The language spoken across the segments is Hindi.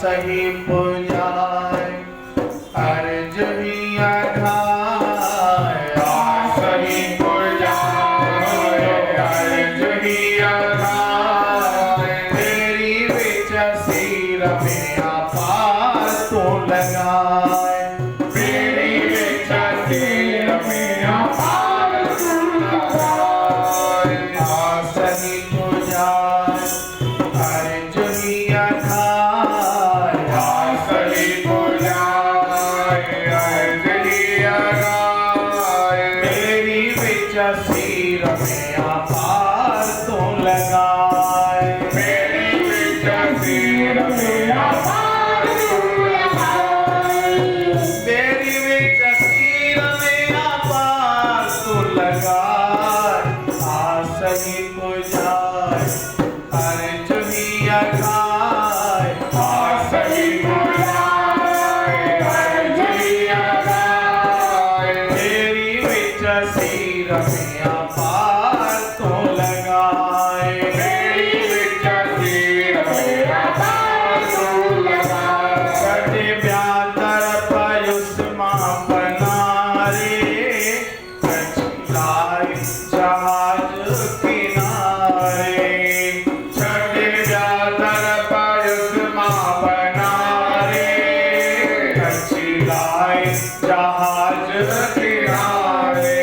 सही पुजाए अर्ज ही अघाय सही पुजाए अर्ज ही अघाय तेरी विच सिर में अपार तो लगाए तेरी विच सिर में अपार तो लगाए सही पुजाए अर्ज ही अघाय सही पुजाए अर्ज ही अघाय तेरी विच सिर में अपार तो लगाए तेरी विच सिर में अपार तो लगाए तेरी विच सिर में अपार तो लगाए सही पुजाए अर्ज ही अघाय सही पुजाए अर्ज ही अघाय तेरी विच सिर में अपार तो लगाए तेरी विच सिर में अपार तो लगाए कटे ब्यातर पयुष्मा बनारे कछिलाए जहाज किनारे छठे ब्यातर पयुष्मा बनारे कछिलाए जहाज किनारे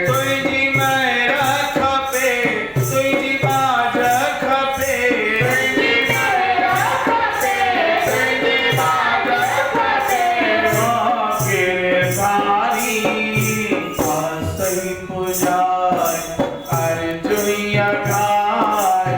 तुझी मैरा खपे तुझी बाज खपे तुझी मैरा खपे तुझी बाज खपे के सारी सही पुजाए अर्ज ही अघाय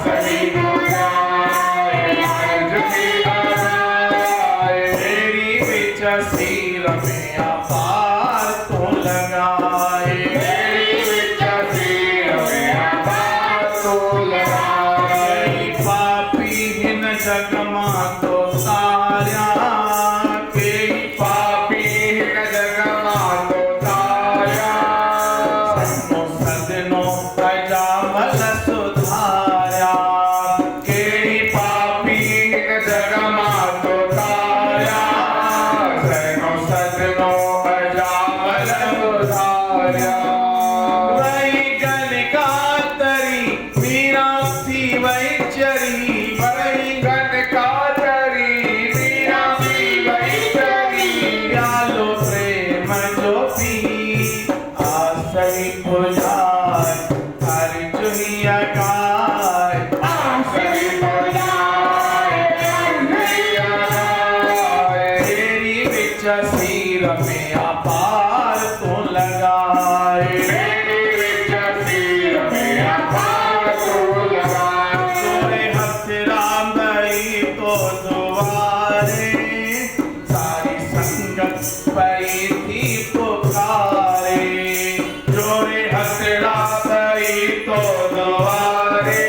सही पुजाए अर्ज ही अघाय तेरी विच सिर में अपार तो लगाए तेरी विच सिर में अपार तो लगाए पापी हिन जग मां तो तार्या के पापी हिन जग मां तो तार्या सदनो अजामल सुधार्या के पापी हिन जग मां तो तार्या सदनो अजामल सुधार्या वही गणिका तरी मीरा थी वही चरी वही गणिका तरी मीरा थी वही चरी प्यालो प्रेम जो पी सही पुजाए अर्ज ही अघाय सही पुजाए अर्ज ही अघाय तेरी विच सिर में अपार तो लगाए तेरी विच सिर में अपार तो लगाए तोरे हथ राम गई तो दुआरे सारी संगत पई थी पुकारे जोरे हसड़ा पई तो दुआरे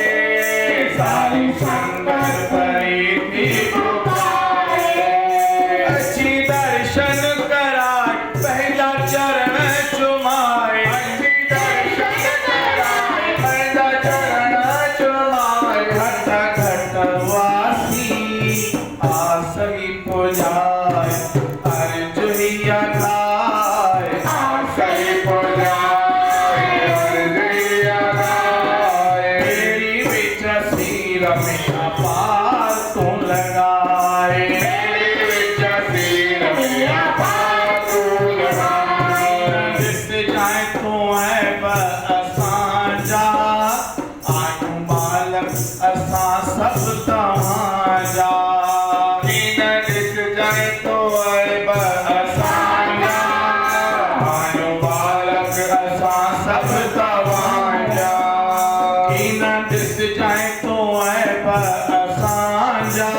सारी संगत पई थी पुकारे अच्छी दर्शन कराए पहला चरण चुमाए अच्छी दर्शन कराए पहला चरण चुमाए घट घट वासी सही पुजाए अर्ज ही अघाय सही पुजाए अर्ज ही अघाय तेरी विच सिर में अपार तो लगाए तेरी विच सिर में अपार तो लगाए जिस जाए तो है असांजा आयु बालक असां सब तव्हांजा दिस जाए तो असांजा आयु बालक असां सब तव्हांजा दिस जाए तो असांजा